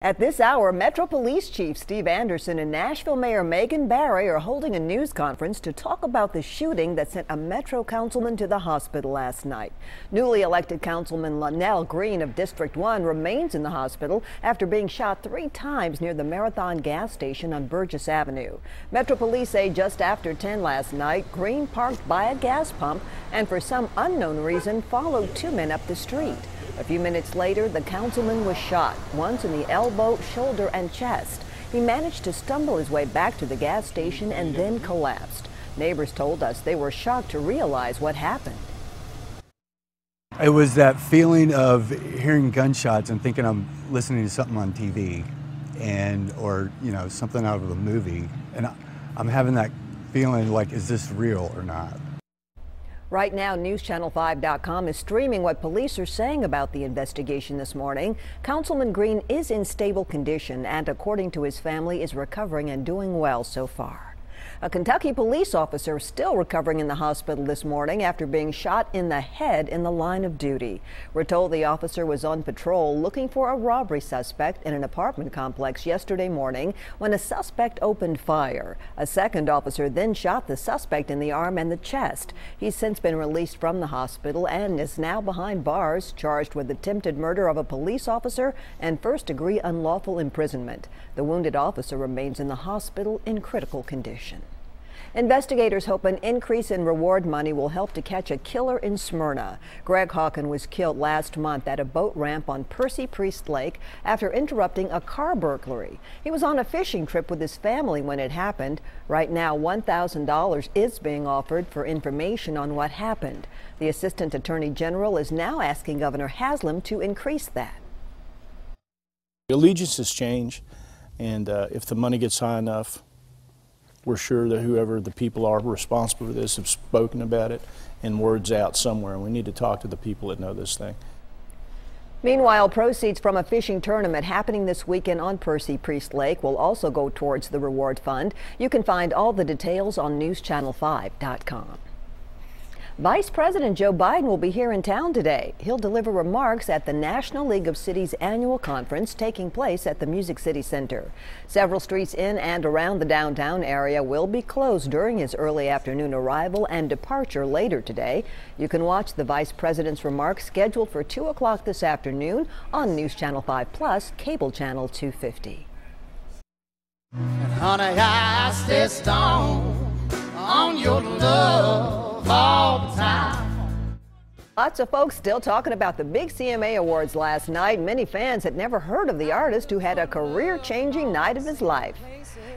At this hour, Metro Police Chief Steve Anderson and Nashville Mayor Megan Barry are holding a news conference to talk about the shooting that sent a Metro councilman to the hospital last night. Newly elected Councilman Lonnell Green of District 1 remains in the hospital after being shot 3 times near the Marathon gas station on Burgess Avenue. Metro Police say just after 10 last night, Green parked by a gas pump and for some unknown reason followed 2 men up the street. A few minutes later, the councilman was shot, once in the elbow, shoulder, and chest. He managed to stumble his way back to the gas station and then collapsed. Neighbors told us they were shocked to realize what happened. It was that feeling of hearing gunshots and thinking I'm listening to something on TV or something out of a movie. And I'm having that feeling like, is this real or not? Right now, NewsChannel5.com is streaming what police are saying about the investigation this morning. Councilman Green is in stable condition and, according to his family, is recovering and doing well so far. A Kentucky police officer is still recovering in the hospital this morning after being shot in the head in the line of duty. We're told the officer was on patrol looking for a robbery suspect in an apartment complex yesterday morning when a suspect opened fire. A second officer then shot the suspect in the arm and the chest. He's since been released from the hospital and is now behind bars, charged with attempted murder of a police officer and first-degree unlawful imprisonment. The wounded officer remains in the hospital in critical condition. Investigators hope an increase in reward money will help to catch a killer in Smyrna. Greg Hawken was killed last month at a boat ramp on Percy Priest Lake after interrupting a car burglary. He was on a fishing trip with his family when it happened. Right now, $1,000 is being offered for information on what happened. The Assistant Attorney General is now asking Governor Haslam to increase that. Allegiances change, and if the money gets high enough, we're sure that whoever the people are responsible for this have spoken about it and word's out somewhere. We need to talk to the people that know this thing. Meanwhile, proceeds from a fishing tournament happening this weekend on Percy Priest Lake will also go towards the reward fund. You can find all the details on NewsChannel5.com. Vice President Joe Biden will be here in town today. He'll deliver remarks at the National League of Cities annual conference taking place at the Music City Center. Several streets in and around the downtown area will be closed during his early afternoon arrival and departure later today. You can watch the Vice President's remarks scheduled for 2 o'clock this afternoon on News Channel 5 Plus, cable channel 250. And honey, I stay strong on your love all the time. Lots of folks still talking about the big CMA Awards last night. Many fans had never heard of the artist who had a career-changing night of his life.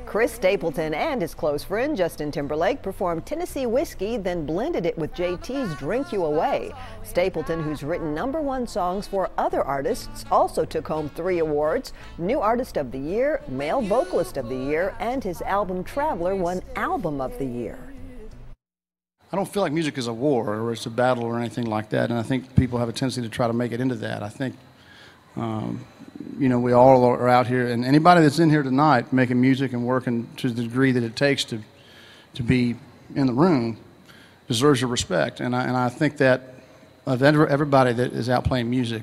Chris Stapleton and his close friend Justin Timberlake performed Tennessee Whiskey, then blended it with JT's Drink You Away. Stapleton, who's written #1 songs for other artists, also took home 3 awards: New Artist of the Year, Male Vocalist of the Year, and his album Traveler won Album of the Year. I don't feel like music is a war or it's a battle or anything like that, and I think people have a tendency to try to make it into that. I think, we all are out here, and anybody that's in here tonight making music and working to the degree that it takes to be in the room deserves your respect. And I think that of everybody that is out playing music.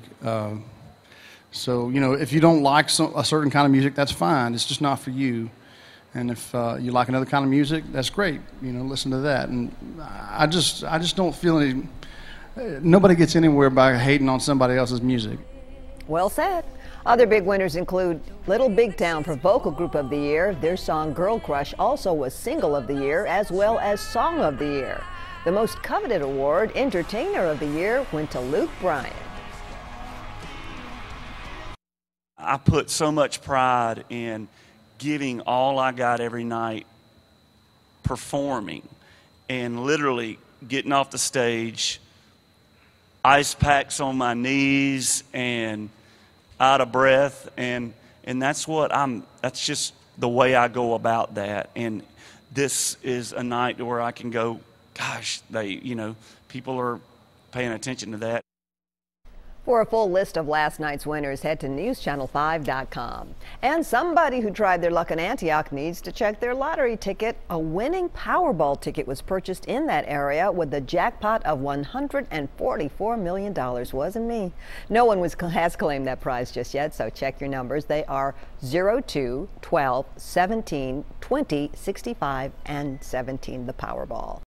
So, if you don't like a certain kind of music, that's fine. It's just not for you. And if you like another kind of music, that's great. Listen to that. And I just don't feel nobody gets anywhere by hating on somebody else's music. Well said. Other big winners include Little Big Town for Vocal Group of the Year. Their song Girl Crush also was Single of the Year as well as Song of the Year. The most coveted award, Entertainer of the Year, went to Luke Bryan. I put so much pride in giving all I got every night, performing, and literally getting off the stage, ice packs on my knees and out of breath, and that's that's just the way I go about that. And this is a night where I can go, gosh, people are paying attention to that. For a full list of last night's winners, head to newschannel5.com. And somebody who tried their luck in Antioch needs to check their lottery ticket. A winning Powerball ticket was purchased in that area with the jackpot of $144 million. Wasn't me. No one has claimed that prize just yet, so check your numbers. They are 0, 2, 12, 17, 20, 65, and 17, the Powerball.